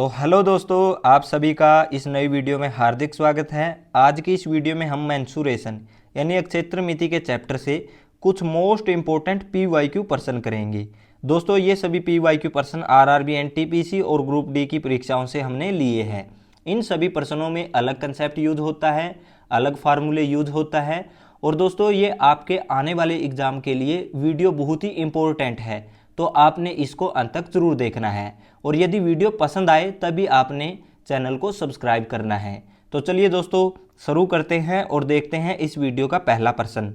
तो हेलो दोस्तों, आप सभी का इस नई वीडियो में हार्दिक स्वागत है। आज की इस वीडियो में हम मेंसुरेशन यानी अक्षेत्रमिति के चैप्टर से कुछ मोस्ट इंपॉर्टेंट पीवाईक्यू प्रश्न करेंगे। दोस्तों ये सभी पीवाईक्यू प्रश्न आरआरबी, एनटीपीसी और ग्रुप डी की परीक्षाओं से हमने लिए हैं। इन सभी प्रश्नों में अलग कंसेप्ट यूज होता है, अलग फार्मूले यूज होता है और दोस्तों ये आपके आने वाले एग्जाम के लिए वीडियो बहुत ही इंपॉर्टेंट है, तो आपने इसको अंत तक जरूर देखना है और यदि वीडियो पसंद आए तभी आपने चैनल को सब्सक्राइब करना है। तो चलिए दोस्तों शुरू करते हैं और देखते हैं इस वीडियो का पहला प्रश्न।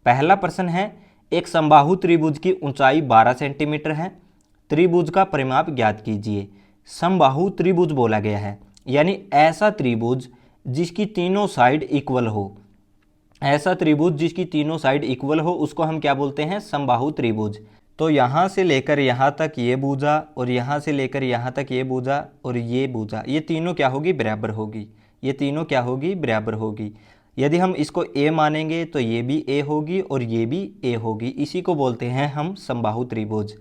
पहला प्रश्न है, एक समबाहु त्रिभुज की ऊंचाई 12 सेंटीमीटर है, त्रिभुज का परिमाप ज्ञात कीजिए। समबाहु त्रिभुज बोला गया है यानी ऐसा त्रिभुज जिसकी तीनों साइड इक्वल हो। ऐसा त्रिभुज जिसकी तीनों साइड इक्वल हो उसको हम क्या बोलते हैं? समबाहु त्रिभुज। तो यहाँ से लेकर यहाँ तक ये भुजा और यहाँ से लेकर यहाँ तक ये भुजा और ये भुजा, ये तीनों क्या होगी? बराबर होगी। ये तीनों क्या होगी? बराबर होगी। यदि हम इसको ए मानेंगे तो ये भी ए होगी और ये भी ए होगी। इसी को बोलते हैं हम समबाहु त्रिभुज।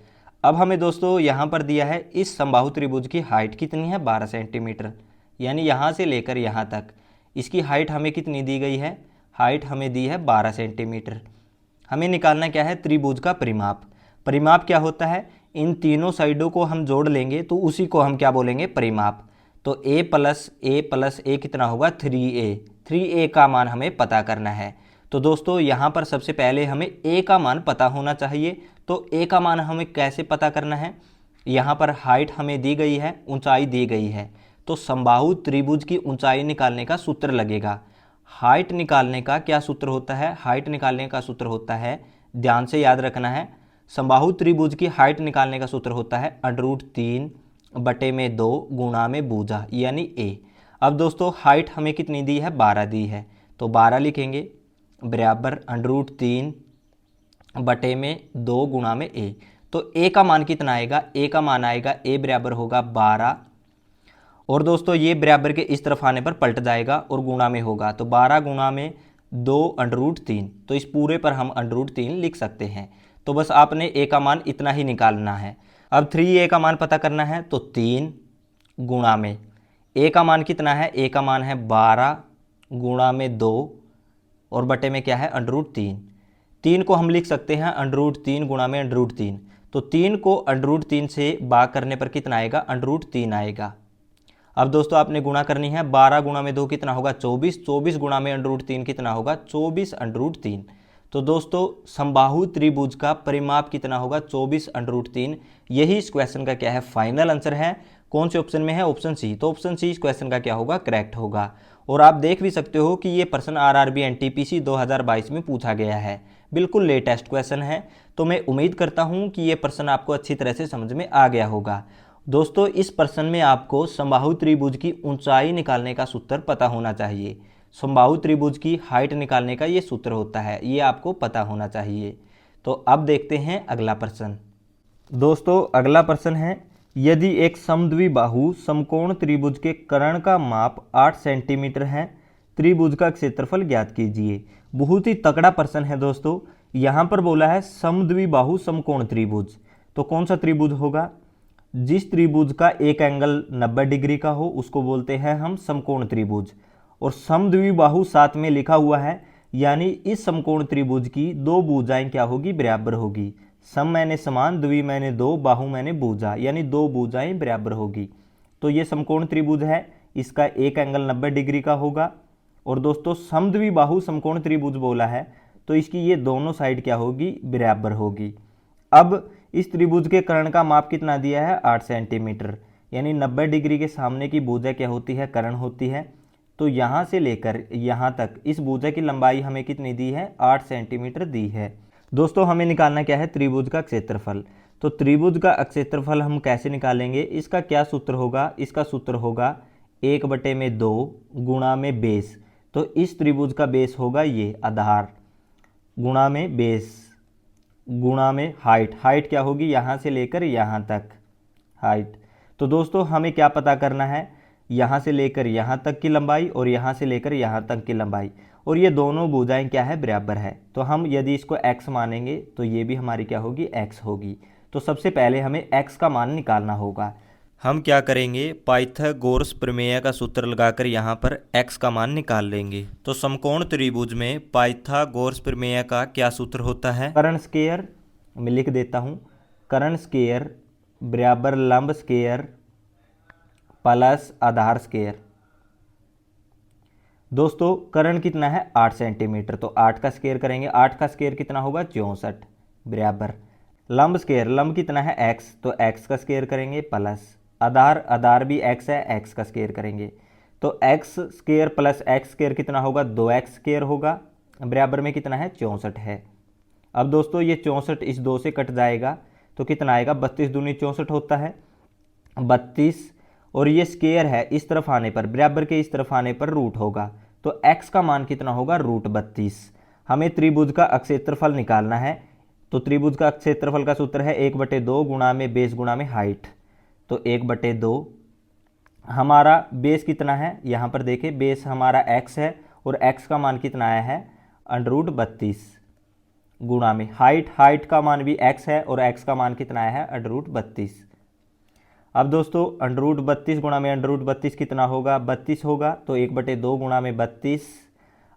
अब हमें दोस्तों यहाँ पर दिया है इस समबाहु त्रिभुज की हाइट कितनी है? 12 सेंटीमीटर, यानी यहाँ से लेकर यहाँ तक इसकी हाइट हमें कितनी दी गई है? हाइट हमें दी है 12 सेंटीमीटर। हमें निकालना क्या है? त्रिभुज का परिमाप। परिमाप क्या होता है? इन तीनों साइडों को हम जोड़ लेंगे तो उसी को हम क्या बोलेंगे? परिमाप। तो a प्लस ए कितना होगा? 3a। 3a का मान हमें पता करना है। तो दोस्तों यहाँ पर सबसे पहले हमें a का मान पता होना चाहिए। तो a का मान हमें कैसे पता करना है? यहाँ पर हाइट हमें दी गई है, ऊंचाई दी गई है, तो समबाहु त्रिभुज की ऊंचाई निकालने का सूत्र लगेगा। हाइट निकालने का क्या सूत्र होता है? हाइट निकालने का सूत्र होता है, ध्यान से याद रखना है, समबाहु त्रिभुज की हाइट निकालने का सूत्र होता है √3/2 गुणा में भुजा यानी a। अब दोस्तों हाइट हमें कितनी दी है? 12 दी है, तो 12 लिखेंगे बराबर √3/2 गुणा में a। तो a का मान कितना आएगा? a का मान आएगा a बराबर होगा 12 और दोस्तों ये बराबर के इस तरफ आने पर पलट जाएगा और गुणा में होगा, तो 12 गुणा में 2√3, तो इस पूरे पर हम √3 लिख सकते हैं। तो बस आपने a का मान इतना ही निकालना है। अब 3a का मान पता करना है, तो 3 गुणा में a का मान कितना है? a का मान है 12 गुणा में 2 और बटे में क्या है? √3। 3 को हम लिख सकते हैं √3 गुणा में √3, तो 3 को √3 से भाग करने पर कितना आएगा? √3 आएगा। अब दोस्तों आपने गुणा करनी है, 12 गुणा में 2 कितना होगा? 24। 24 गुणा में √3 कितना होगा? 24√3। तो दोस्तों समबाहु त्रिभुज का परिमाप कितना होगा? 24√3। यही इस क्वेश्चन का क्या है? फाइनल आंसर है। कौन से ऑप्शन में है? Option C. तो ऑप्शन सी इस क्वेश्चन का क्या होगा? करेक्ट होगा। और आप देख भी सकते हो कि ये प्रश्न आरआरबी एनटीपीसी 2022 में पूछा गया है, बिल्कुल लेटेस्ट क्वेश्चन है। तो मैं उम्मीद करता हूँ कि ये प्रश्न आपको अच्छी तरह से समझ में आ गया होगा। दोस्तों इस प्रश्न में आपको समबाहु त्रिभुज की ऊंचाई निकालने का सूत्र पता होना चाहिए। समबाहु त्रिभुज की हाइट निकालने का ये सूत्र होता है, ये आपको पता होना चाहिए। तो अब देखते हैं अगला प्रश्न। दोस्तों अगला प्रश्न है, यदि एक समद्विबाहु समकोण त्रिभुज के कर्ण का माप 8 सेंटीमीटर है, त्रिभुज का क्षेत्रफल ज्ञात कीजिए। बहुत ही तगड़ा प्रश्न है दोस्तों। यहाँ पर बोला है समद्विबाहु समकोण त्रिभुज, तो कौन सा त्रिभुज होगा? जिस त्रिभुज का एक एंगल 90 डिग्री का हो उसको बोलते हैं हम समकोण त्रिभुज। और समद्विबाहु साथ में लिखा हुआ है, यानी इस समकोण त्रिभुज की दो भुजाएं क्या होगी? बराबर होगी। सम मैंने समान, द्वि मैंने दो, बाहु मैंने भुजा, यानी दो भुजाएं बराबर होगी। तो ये समकोण त्रिभुज है, इसका एक एंगल 90 डिग्री का होगा। और दोस्तों समद्विबाहु समकोण त्रिभुज बोला है तो इसकी ये दोनों साइड क्या होगी? बराबर होगी। अब इस त्रिभुज के कर्ण का माप कितना दिया है? 8 सेंटीमीटर, यानी 90 डिग्री के सामने की भुजा क्या होती है? कर्ण होती है। तो यहाँ से लेकर यहाँ तक इस भुजा की लंबाई हमें कितनी दी है? 8 सेंटीमीटर दी है। दोस्तों हमें निकालना क्या है? त्रिभुज का क्षेत्रफल। तो त्रिभुज का क्षेत्रफल हम कैसे निकालेंगे? इसका क्या सूत्र होगा? इसका सूत्र होगा 1/2 गुणा में बेस। तो इस त्रिभुज का बेस होगा ये आधार, गुणा में बेस, गुणा में हाइट। हाइट क्या होगी? यहाँ से लेकर यहाँ तक हाइट। तो दोस्तों हमें क्या पता करना है? यहाँ से लेकर यहाँ तक की लंबाई और यहाँ से लेकर यहाँ तक की लंबाई, और ये दोनों भुजाएं क्या है? बराबर है। तो हम यदि इसको x मानेंगे तो ये भी हमारी क्या होगी? x होगी। तो सबसे पहले हमें x का मान निकालना होगा। हम क्या करेंगे, पाइथागोरस प्रमेय का सूत्र लगाकर यहाँ पर x का मान निकाल लेंगे। तो समकोण त्रिभुज में पाइथागोरस प्रमेय का क्या सूत्र होता है? कर्ण स्क्वायर, मैं लिख देता हूँ, कर्ण स्क्वायर बराबर लंब स्क्वायर प्लस आधार स्क्वायर। दोस्तों कर्ण कितना है 8 सेंटीमीटर, तो 8 का स्क्वायर करेंगे, 8 का स्क्वायर कितना होगा 64 बराबर लंब स्क्वायर, लंब कितना है x, तो x का स्क्वायर करेंगे प्लस आधार, आधार भी x है, x का स्क्वायर करेंगे, तो x square plus x square कितना होगा 2x स्क्वायर होगा बराबर में कितना है 64 है। अब दोस्तों ये 64 इस 2 से कट जाएगा तो कितना आएगा 32 दूनी 64 होता है 32, और ये स्क्वायर है इस तरफ आने पर बराबर के इस तरफ आने पर रूट होगा, तो x का मान कितना होगा √32। हमें त्रिभुज का अक्षेत्रफल निकालना है, तो त्रिभुज का क्षेत्रफल का सूत्र है 1/2 गुणा में बेस गुणा में हाइट, तो 1/2 हमारा बेस कितना है, यहाँ पर देखें बेस हमारा x है और x का मान कितना आया है √32 गुणा में हाइट, हाइट का मान भी x है और x का मान कितना आया है √32। अब दोस्तों √32 गुणा में √32 कितना होगा 32 होगा, तो 1/2 गुणा में 32,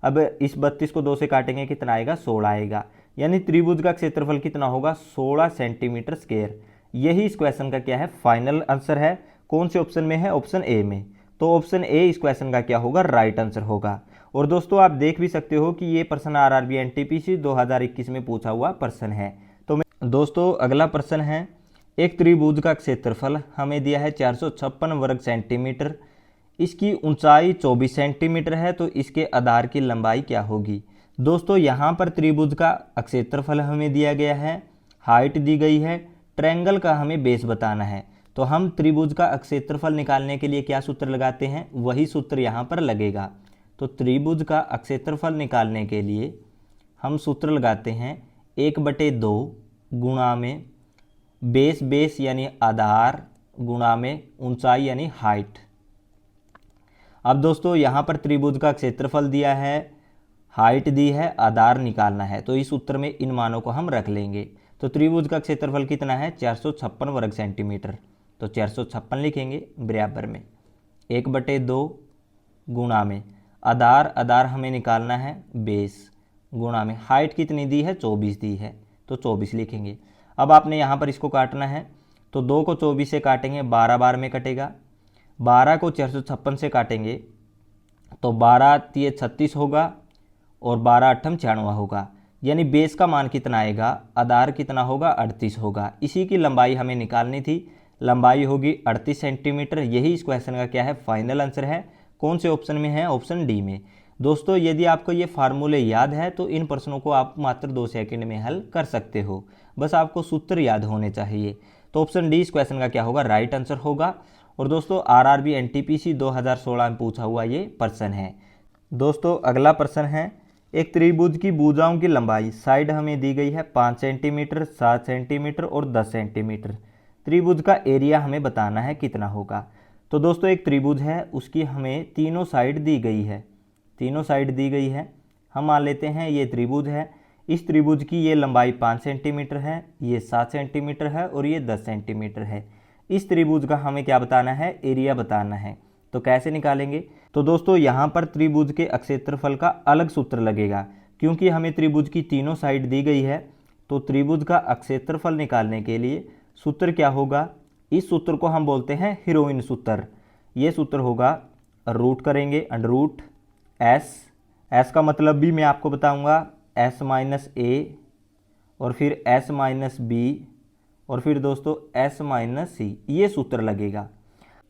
अब इस 32 को 2 से काटेंगे कितना आएगा 16 आएगा, यानी त्रिभुज का क्षेत्रफल कितना होगा 16 सेंटीमीटर स्क्वायर। यही इस क्वेश्चन का क्या है फाइनल आंसर है। कौन से ऑप्शन में है, ऑप्शन ए में, तो ऑप्शन ए इस क्वेश्चन का क्या होगा राइट आंसर होगा। और दोस्तों आप देख भी सकते हो कि ये प्रश्न आरआरबी एनटीपीसी 2021 में पूछा हुआ प्रश्न है। तो दोस्तों अगला प्रश्न है, एक त्रिभुज का क्षेत्रफल हमें दिया है 456 वर्ग सेंटीमीटर, इसकी ऊंचाई 24 सेंटीमीटर है, तो इसके आधार की लंबाई क्या होगी। दोस्तों यहाँ पर त्रिभुज का क्षेत्रफल हमें दिया गया है, हाइट दी गई है, ट्रायंगल का हमें बेस बताना है, तो हम त्रिभुज का क्षेत्रफल निकालने के लिए क्या सूत्र लगाते हैं, वही सूत्र यहाँ पर लगेगा। तो त्रिभुज का क्षेत्रफल निकालने के लिए हम सूत्र लगाते हैं 1/2 गुणा में बेस, बेस यानी आधार गुणा में ऊंचाई यानी हाइट। अब दोस्तों यहाँ पर त्रिभुज का क्षेत्रफल दिया है, हाइट दी है, आधार निकालना है, तो इस सूत्र में इन मानों को हम रख लेंगे। तो त्रिभुज का क्षेत्रफल कितना है 456 वर्ग सेंटीमीटर, तो 456 लिखेंगे बराबर में 1/2 गुणा में आधार, आधार हमें निकालना है बेस, गुणा में हाइट कितनी दी है 24 दी है, तो 24 लिखेंगे। अब आपने यहाँ पर इसको काटना है, तो 2 को 24 से काटेंगे 12 बार में कटेगा, 12 को 456 से काटेंगे तो 12 × 36 होगा और 12 × 8 = 96 होगा, यानी बेस का मान कितना आएगा, आधार कितना होगा 38 होगा। इसी की लंबाई हमें निकालनी थी, लंबाई होगी 38 सेंटीमीटर। यही इस क्वेश्चन का क्या है फाइनल आंसर है। कौन से ऑप्शन में है, ऑप्शन डी में। दोस्तों यदि आपको ये फार्मूले याद है तो इन प्रश्नों को आप मात्र 2 सेकंड में हल कर सकते हो, बस आपको सूत्र याद होने चाहिए। तो ऑप्शन डी इस क्वेश्चन का क्या होगा राइट आंसर होगा। और दोस्तों आरआरबी एनटीपीसी 2016 में पूछा हुआ ये प्रश्न है। दोस्तों अगला प्रश्न है, एक त्रिभुज की भुजाओं की लंबाई साइड हमें दी गई है 5 सेंटीमीटर, 7 सेंटीमीटर और 10 सेंटीमीटर। त्रिभुज का एरिया हमें बताना है कितना होगा। तो दोस्तों एक त्रिभुज है, उसकी हमें तीनों साइड दी गई है, तीनों साइड दी गई है। हम मान लेते हैं ये त्रिभुज है, इस त्रिभुज की ये लंबाई 5 सेंटीमीटर है, ये 7 सेंटीमीटर है और ये 10 सेंटीमीटर है। इस त्रिभुज का हमें क्या बताना है, एरिया बताना है। तो कैसे निकालेंगे, तो दोस्तों यहाँ पर त्रिभुज के क्षेत्रफल का अलग सूत्र लगेगा, क्योंकि हमें त्रिभुज की तीनों साइड दी गई है। तो त्रिभुज का क्षेत्रफल निकालने के लिए सूत्र क्या होगा, इस सूत्र को हम बोलते हैं हीरोइन सूत्र। ये सूत्र होगा रूट करेंगे √s, s का मतलब भी मैं आपको बताऊंगा, s - a और फिर s - b और फिर दोस्तों s - c, ये सूत्र लगेगा।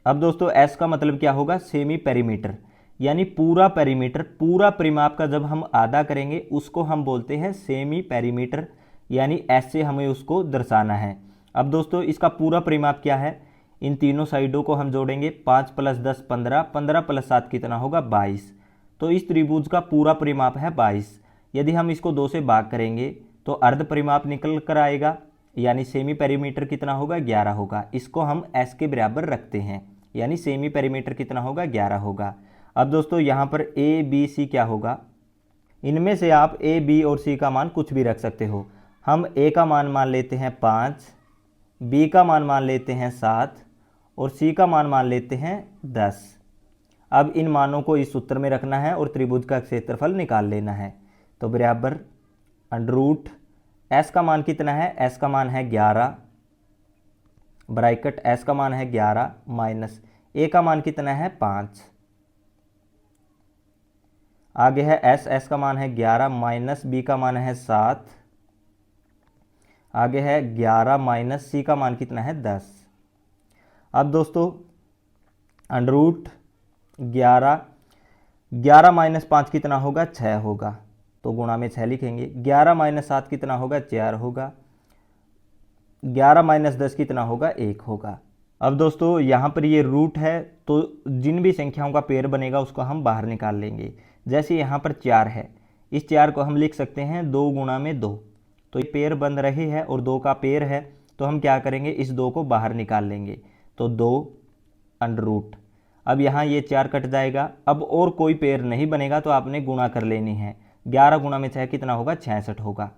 अब दोस्तों s का मतलब क्या होगा, सेमी पेरीमीटर, यानी पूरा पेरीमीटर, पूरा परिमाप का जब हम आधा करेंगे उसको हम बोलते हैं सेमी पेरीमीटर, यानी s से हमें उसको दर्शाना है। अब दोस्तों इसका पूरा परिमाप क्या है, इन तीनों साइडों को हम जोड़ेंगे, 5 + 10 15, 15 + 7 कितना होगा 22। तो इस त्रिभुज का पूरा परिमाप है 22। यदि हम इसको 2 से भाग करेंगे तो अर्ध परिमाप निकल कर आएगा, यानी सेमी पेरीमीटर कितना होगा 11 होगा। इसको हम s के बराबर रखते हैं, यानी सेमी पेरीमीटर कितना होगा 11 होगा। अब दोस्तों यहाँ पर a b c क्या होगा, इनमें से आप a b और c का मान कुछ भी रख सकते हो। हम a का मान लेते हैं 5, b का मान लेते हैं 7 और सी का मान लेते हैं 10। अब इन मानों को इस सूत्र में रखना है और त्रिभुज का क्षेत्रफल निकाल लेना है। तो बराबर अंडर रूट एस का मान कितना है, एस का मान है 11, ब्रैकेट एस का मान है 11 माइनस ए का मान कितना है 5, आगे है एस, एस का मान है 11 माइनस बी का मान है 7, आगे है 11 माइनस सी का मान कितना है 10। अब दोस्तों अंडर रूट 11 माइनस 5 कितना होगा, 6 होगा, तो गुणा में 6 लिखेंगे। 11 माइनस 7 कितना होगा, 4 होगा। 11 माइनस 10 कितना होगा, 1 होगा। अब दोस्तों यहाँ पर ये रूट है, तो जिन भी संख्याओं का पेयर बनेगा उसको हम बाहर निकाल लेंगे। जैसे यहाँ पर 4 है, इस 4 को हम लिख सकते हैं 2 गुणा में 2, तो ये पेयर बन रही है और 2 का पेयर है, तो हम क्या करेंगे, इस 2 को बाहर निकाल लेंगे। तो 2 अंडर रूट, अब यहाँ ये 4 कट जाएगा। अब और कोई पेयर नहीं बनेगा तो आपने गुणा कर लेनी है। 11 गुणा में 6 कितना होगा, 66 होगा।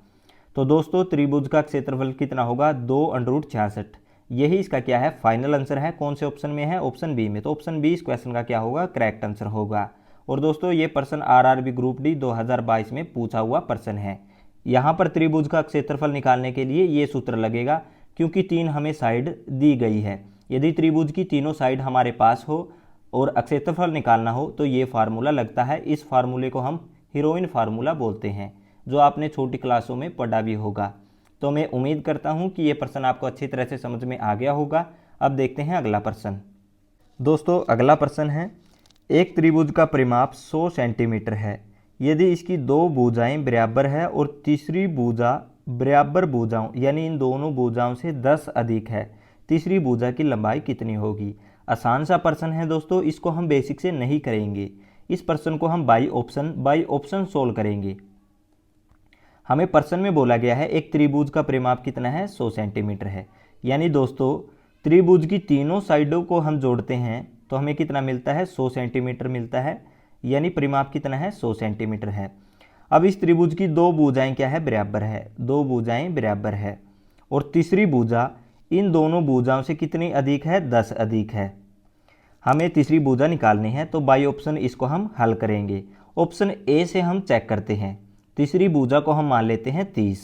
तो दोस्तों त्रिभुज का क्षेत्रफल कितना होगा, 2 अंडर रूट 66। यही इसका क्या है, फाइनल आंसर है। कौन से ऑप्शन में है, ऑप्शन बी में। तो ऑप्शन बी इस क्वेश्चन का क्या होगा, करेक्ट आंसर होगा। और दोस्तों ये प्रश्न आरआरबी ग्रुप डी 2022 में पूछा हुआ प्रश्न है। यहाँ पर त्रिभुज का क्षेत्रफल निकालने के लिए ये सूत्र लगेगा, क्योंकि 3 हमें साइड दी गई है। यदि त्रिभुज की तीनों साइड हमारे पास हो और क्षेत्रफल निकालना हो तो ये फार्मूला लगता है। इस फार्मूले को हम हीरोइन फार्मूला बोलते हैं, जो आपने छोटी क्लासों में पढ़ा भी होगा। तो मैं उम्मीद करता हूँ कि ये प्रश्न आपको अच्छी तरह से समझ में आ गया होगा। अब देखते हैं अगला प्रश्न। दोस्तों अगला प्रश्न है, एक त्रिभुज का परिमाप 100 सेंटीमीटर है। यदि इसकी 2 भुजाएं बराबर है और तीसरी भुजा बराबर भुजाओं यानी इन दोनों भुजाओं से 10 अधिक है, तीसरी भुजा की लंबाई कितनी होगी। आसान सा प्रश्न है दोस्तों, इसको हम बेसिक से नहीं करेंगे। इस प्रश्न को हम बाई ऑप्शन सोल्व करेंगे। हमें प्रश्न में बोला गया है एक त्रिभुज का परिमाप कितना है, 100 सेंटीमीटर है। यानी दोस्तों त्रिभुज की तीनों साइडों को हम जोड़ते हैं तो हमें कितना मिलता है, 100 सेंटीमीटर मिलता है। यानी परिमाप कितना है, 100 सेंटीमीटर है। अब इस त्रिभुज की 2 भुजाएं क्या है, बराबर है। 2 भुजाएं बराबर है और तीसरी भुजा इन दोनों भुजाओं से कितनी अधिक है, 10 अधिक है। हमें तीसरी भुजा निकालनी है, तो बाई ऑप्शन इसको हम हल करेंगे। ऑप्शन ए से हम चेक करते हैं। तीसरी भुजा को हम मान लेते हैं 30,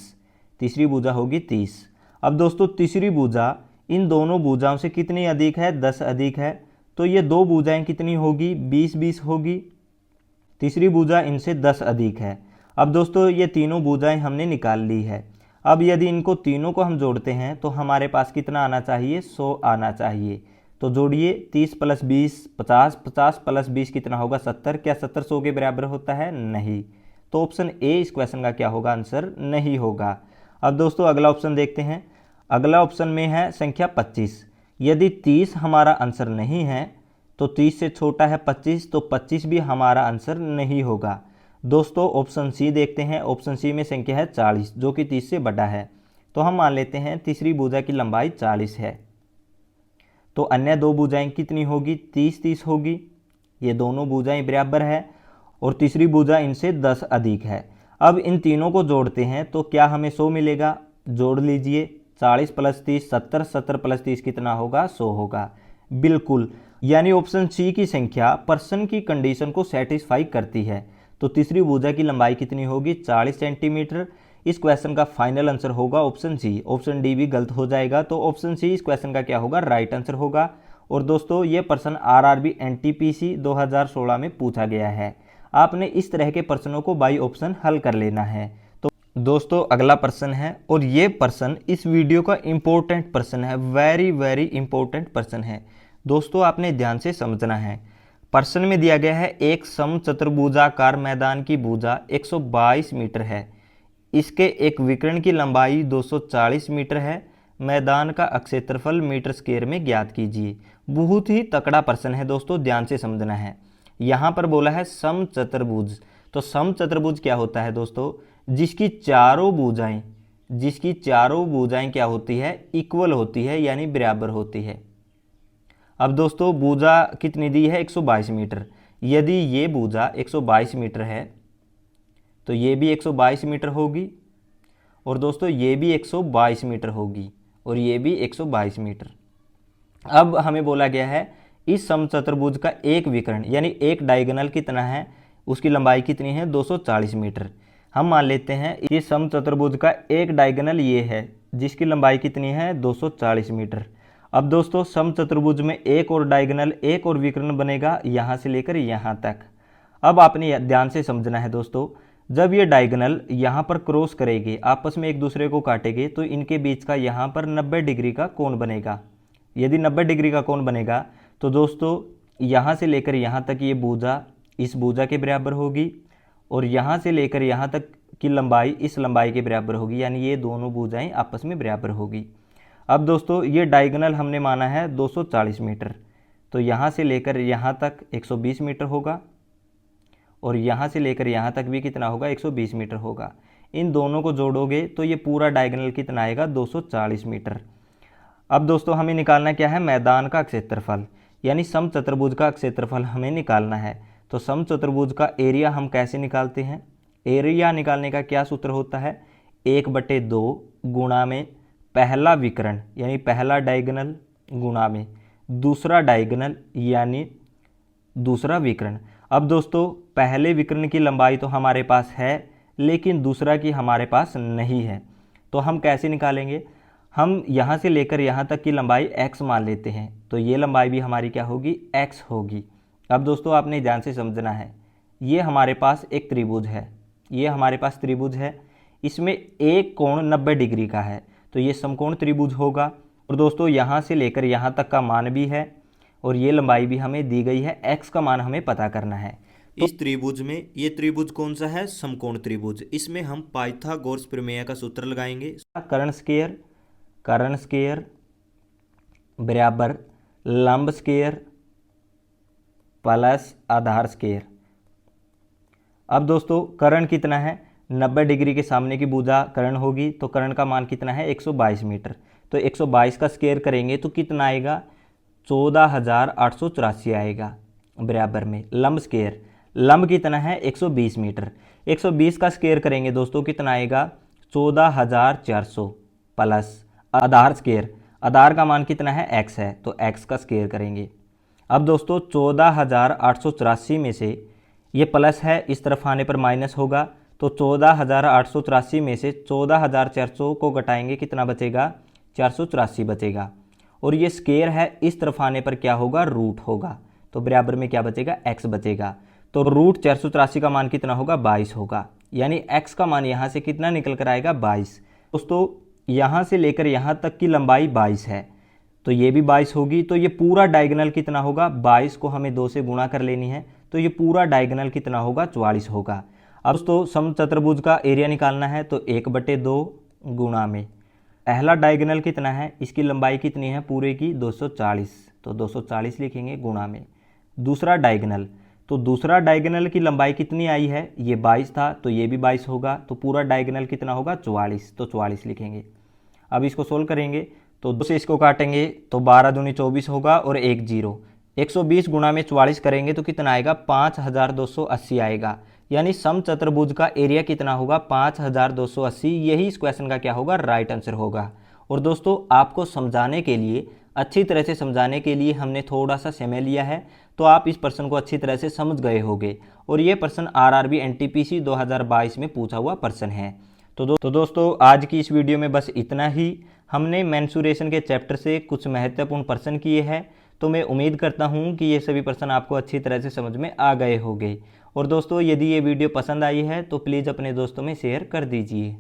तीसरी भुजा होगी 30। अब दोस्तों तीसरी भुजा इन दोनों भुजाओं से कितनी अधिक है, 10 अधिक है, तो ये 2 भुजाएं कितनी होगी, 20-20 होगी। तीसरी भुजा इनसे 10 अधिक है। अब दोस्तों ये तीनों भुजाएं हमने निकाल ली है। अब यदि इनको तीनों को हम जोड़ते हैं तो हमारे पास कितना आना चाहिए, 100 आना चाहिए। तो जोड़िए 30 + 20 50, 50 + 20 कितना होगा, 70। क्या 70 100 के बराबर होता है, नहीं। तो ऑप्शन ए इस क्वेश्चन का क्या होगा, आंसर नहीं होगा। अब दोस्तों अगला ऑप्शन देखते हैं। अगला ऑप्शन में है संख्या 25। यदि 30 हमारा आंसर नहीं है तो 30 से छोटा है 25, तो 25 भी हमारा आंसर नहीं होगा। दोस्तों ऑप्शन सी देखते हैं। ऑप्शन सी में संख्या है 40, जो कि 30 से बड़ा है। तो हम मान लेते हैं तीसरी भुजा की लंबाई 40 है। तो अन्य 2 भुजाएं कितनी होगी, 30-30 होगी। ये दोनों भुजाएं बराबर है और तीसरी भुजा इनसे 10 अधिक है। अब इन तीनों को जोड़ते हैं तो क्या हमें 100 मिलेगा। जोड़ लीजिए 40 + 30 70, 70 + 30 कितना होगा, 100 होगा। बिल्कुल, यानी ऑप्शन सी की संख्या प्रश्न की कंडीशन को सेटिस्फाई करती है। तो तीसरी भुजा की लंबाई कितनी होगी, 40 सेंटीमीटर। इस क्वेश्चन का फाइनल आंसर होगा ऑप्शन सी। ऑप्शन डी भी गलत हो जाएगा, तो ऑप्शन सी इस क्वेश्चन का क्या होगा, राइट आंसर होगा। और दोस्तों ये प्रश्न आरआरबी एनटीपीसी 2016 में पूछा गया है। आपने इस तरह के प्रश्नों को बाई ऑप्शन हल कर लेना है। तो दोस्तों अगला प्रश्न है, और ये प्रश्न इस वीडियो का इम्पोर्टेंट प्रश्न है, वेरी वेरी इंपॉर्टेंट प्रश्न है। दोस्तों आपने ध्यान से समझना है। प्रश्न में दिया गया है एक समचतुर्भुजाकार मैदान की भुजा 122 मीटर है, इसके एक विकर्ण की लंबाई 240 मीटर है, मैदान का क्षेत्रफल मीटर स्क्वायर में ज्ञात कीजिए। बहुत ही तकड़ा प्रश्न है दोस्तों, ध्यान से समझना है। यहाँ पर बोला है समचतुर्भुज। तो समचतुर्भुज क्या होता है दोस्तों, जिसकी चारों भुजाएं क्या होती है, इक्वल होती है, यानी बराबर होती है। अब दोस्तों भुजा कितनी दी है, 122 मीटर। यदि ये भुजा 122 मीटर है तो ये भी 122 मीटर होगी, और दोस्तों ये भी 122 मीटर होगी, और ये भी 122 मीटर। अब हमें बोला गया है इस समचतुर्भुज का एक विकर्ण यानी एक डायगोनल कितना है, उसकी लंबाई कितनी है 240 मीटर। हम मान लेते हैं इस समचतुर्भुज का एक डायगोनल ये है जिसकी लंबाई कितनी है 240 मीटर। अब दोस्तों समचतुर्भुज में एक और डायगोनल एक और विकर्ण बनेगा यहाँ से लेकर यहाँ तक। अब आपने ध्यान से समझना है दोस्तों, जब ये डायगोनल यहाँ पर क्रॉस करेंगे, आपस में एक दूसरे को काटेंगे, तो इनके बीच का यहाँ पर 90 डिग्री का कोण बनेगा। यदि 90 डिग्री का कोण बनेगा तो दोस्तों यहाँ से लेकर यहाँ तक ये भुजा इस भुजा के बराबर होगी और यहाँ से लेकर यहाँ तक की लंबाई इस लंबाई के बराबर होगी, यानी ये दोनों भुजाएं आपस में बराबर होगी। अब दोस्तों ये डायगोनल हमने माना है 240 मीटर, तो यहाँ से लेकर यहाँ तक 120 मीटर होगा और यहाँ से लेकर यहाँ तक भी कितना होगा 120 मीटर होगा। इन दोनों को जोड़ोगे तो ये पूरा डायगोनल कितना आएगा 240 मीटर। अब दोस्तों हमें निकालना क्या है, मैदान का क्षेत्रफल यानी समचतुर्भुज का क्षेत्रफल हमें निकालना है। तो समचतुर्भुज का एरिया हम कैसे निकालते हैं, एरिया निकालने का क्या सूत्र होता है, 1/2 गुणा में पहला विकर्ण यानी पहला डायगोनल गुणा में दूसरा डायगोनल यानी दूसरा विकर्ण। अब दोस्तों पहले विकर्ण की लंबाई तो हमारे पास है लेकिन दूसरा की हमारे पास नहीं है, तो हम कैसे निकालेंगे, हम यहाँ से लेकर यहाँ तक की लंबाई x मान लेते हैं, तो ये लंबाई भी हमारी क्या होगी x होगी। अब दोस्तों आपने ध्यान से समझना है, ये हमारे पास एक त्रिभुज है, ये हमारे पास त्रिभुज है, इसमें एक कोण 90 डिग्री का है, तो ये समकोण त्रिभुज होगा। और दोस्तों यहाँ से लेकर यहाँ तक का मान भी है और ये लंबाई भी हमें दी गई है, x का मान हमें पता करना है। इस त्रिभुज में ये त्रिभुज कौन सा है, समकोण त्रिभुज। इसमें हम पाइथागोरस प्रमेय का सूत्र लगाएंगे, कर्ण स्क्वायर बराबर लंब स्क्वायर प्लस आधार स्क्वायर। अब दोस्तों कर्ण कितना है, 90 डिग्री के सामने की भुजा कर्ण होगी, तो कर्ण का मान कितना है 122 मीटर, तो 122 का स्क्वायर करेंगे तो कितना आएगा 14,884 आएगा। बराबर में लंब स्क्वायर, लंब कितना है 120 मीटर, 120 का स्क्वायर करेंगे दोस्तों कितना आएगा 14,400 प्लस आधार स्क्वायर, आधार का मान कितना है x है, तो x का स्क्वायर करेंगे। अब दोस्तों 14,884 में से ये प्लस है, इस तरफ आने पर माइनस होगा, तो 14,884 में से 14,400 को घटाएंगे कितना बचेगा 484 बचेगा। और ये स्क्वायर है, इस तरफ आने पर क्या होगा रूट होगा, तो बराबर में क्या बचेगा x बचेगा। तो रूट 484 का मान कितना होगा 22 होगा, यानी x का मान यहाँ से कितना निकल कर आएगा 22। दोस्तों यहाँ से लेकर यहाँ तक की लंबाई 22 है, तो ये भी 22 होगी, तो ये पूरा डायगोनल कितना होगा 22 को हमें 2 से गुणा कर लेनी है, तो ये पूरा डायगोनल कितना होगा 44 होगा। अब दोस्तों समचतुर्भुज का एरिया निकालना है, तो 1/2 गुणा में पहला डायगोनल कितना है, इसकी लंबाई कितनी है पूरे की 240, तो 240 लिखेंगे गुणा में दूसरा डायगोनल, तो दूसरा डायगोनल की लंबाई कितनी आई है ये 22 था, तो ये भी 22 होगा, तो पूरा डायगोनल कितना होगा 44, तो 44 लिखेंगे। अब इसको सोल्व करेंगे तो 2 से इसको काटेंगे तो 12 दूनी 24 होगा और 1 0, 120 गुणा में 44 करेंगे तो कितना आएगा 5280 आएगा, यानी समचतुर्भुज का एरिया कितना होगा 5280। यही इस क्वेश्चन का क्या होगा राइट आंसर होगा। और दोस्तों आपको समझाने के लिए, अच्छी तरह से समझाने के लिए हमने थोड़ा सा समय लिया है, तो आप इस प्रश्न को अच्छी तरह से समझ गए होंगे। और ये प्रश्न आरआरबी एनटीपीसी 2022 में पूछा हुआ प्रश्न है। तो दोस्तों आज की इस वीडियो में बस इतना ही। हमने मेंसुरेशन के चैप्टर से कुछ महत्वपूर्ण प्रश्न किए हैं, तो मैं उम्मीद करता हूं कि ये सभी प्रश्न आपको अच्छी तरह से समझ में आ गए होंगे। और दोस्तों यदि ये वीडियो पसंद आई है तो प्लीज़ अपने दोस्तों में शेयर कर दीजिए।